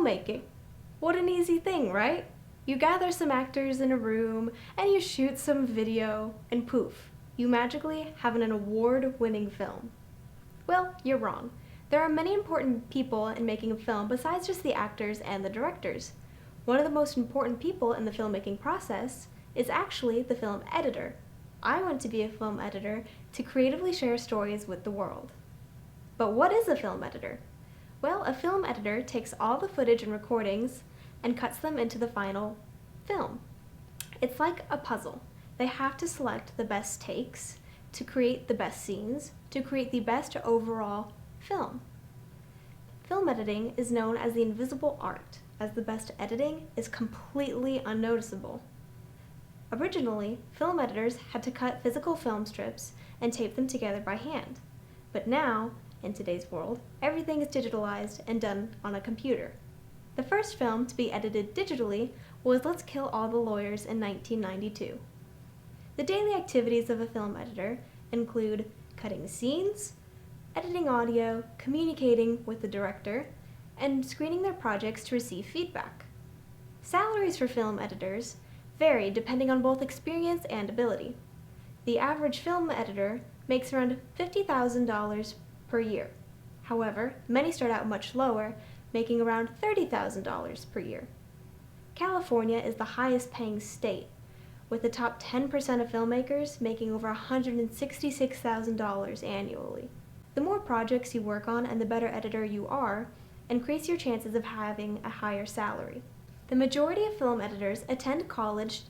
Filmmaking. What an easy thing, right? You gather some actors in a room and you shoot some video and poof, you magically have an award-winning film. Well, you're wrong. There are many important people in making a film besides just the actors and the directors. One of the most important people in the filmmaking process is actually the film editor. I want to be a film editor to creatively share stories with the world. But what is a film editor? Well, a film editor takes all the footage and recordings and cuts them into the final film. It's like a puzzle. They have to select the best takes to create the best scenes, to create the best overall film. Film editing is known as the invisible art, as the best editing is completely unnoticeable. Originally, film editors had to cut physical film strips and tape them together by hand. But now, in today's world, everything is digitalized and done on a computer. The first film to be edited digitally was Let's Kill All the Lawyers in 1992. The daily activities of a film editor include cutting scenes, editing audio, communicating with the director, and screening their projects to receive feedback. Salaries for film editors vary depending on both experience and ability. The average film editor makes around $50,000 per year. However, many start out much lower, making around $30,000 per year. California is the highest paying state, with the top 10% of filmmakers making over $166,000 annually. The more projects you work on and the better editor you are, increase your chances of having a higher salary. The majority of film editors attend college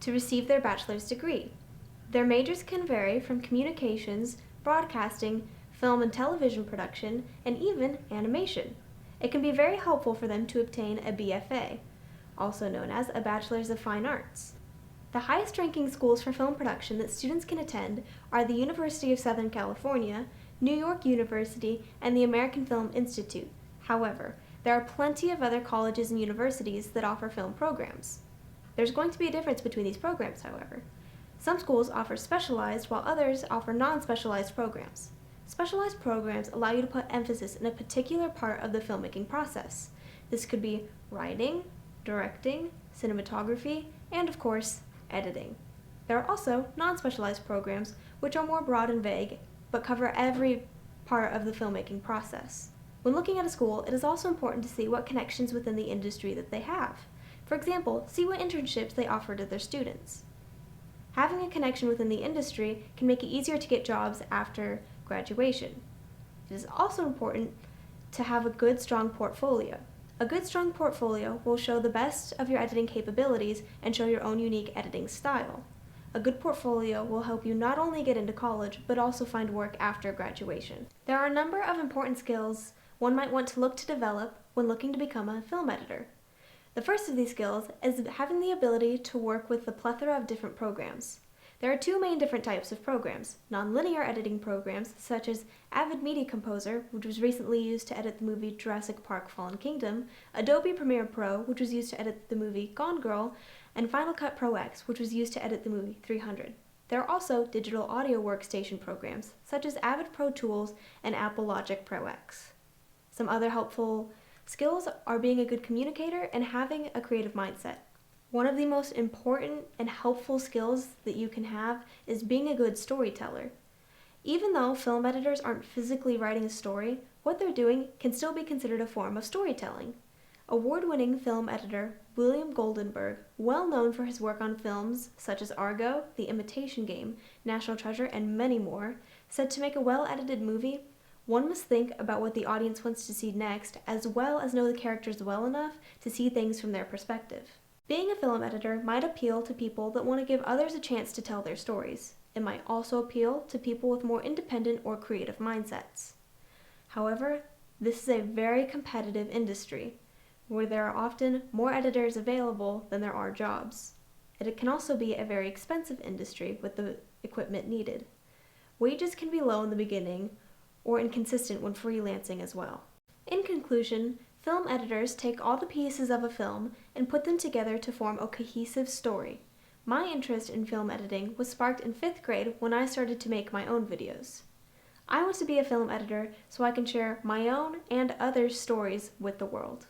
to receive their bachelor's degree. Their majors can vary from communications, broadcasting, film and television production, and even animation. It can be very helpful for them to obtain a BFA, also known as a Bachelor's of Fine Arts. The highest ranking schools for film production that students can attend are the University of Southern California, New York University, and the American Film Institute. However, there are plenty of other colleges and universities that offer film programs. There's going to be a difference between these programs, however. Some schools offer specialized, while others offer non-specialized programs. Specialized programs allow you to put emphasis in a particular part of the filmmaking process. This could be writing, directing, cinematography, and of course, editing. There are also non-specialized programs which are more broad and vague, but cover every part of the filmmaking process. When looking at a school, it is also important to see what connections within the industry that they have. For example, see what internships they offer to their students. Having a connection within the industry can make it easier to get jobs after graduation. It is also important to have a good, strong portfolio. A good, strong portfolio will show the best of your editing capabilities and show your own unique editing style. A good portfolio will help you not only get into college, but also find work after graduation. There are a number of important skills one might want to look to develop when looking to become a film editor. The first of these skills is having the ability to work with the plethora of different programs. There are two main different types of programs: non-linear editing programs such as Avid Media Composer, which was recently used to edit the movie Jurassic Park Fallen Kingdom, Adobe Premiere Pro, which was used to edit the movie Gone Girl, and Final Cut Pro X, which was used to edit the movie 300. There are also digital audio workstation programs such as Avid Pro Tools and Apple Logic Pro X. Some other helpful skills are being a good communicator and having a creative mindset. One of the most important and helpful skills that you can have is being a good storyteller. Even though film editors aren't physically writing a story, what they're doing can still be considered a form of storytelling. Award-winning film editor William Goldenberg, well known for his work on films such as ARGO, The Imitation Game, National Treasure, and many more, said to make a well-edited movie, one must think about what the audience wants to see next, as well as know the characters well enough to see things from their perspective. Being a film editor might appeal to people that want to give others a chance to tell their stories. It might also appeal to people with more independent or creative mindsets. However, this is a very competitive industry, where there are often more editors available than there are jobs. It can also be a very expensive industry with the equipment needed. Wages can be low in the beginning, or inconsistent when freelancing as well. In conclusion, film editors take all the pieces of a film and put them together to form a cohesive story. My interest in film editing was sparked in 5th grade when I started to make my own videos. I want to be a film editor so I can share my own and others' stories with the world.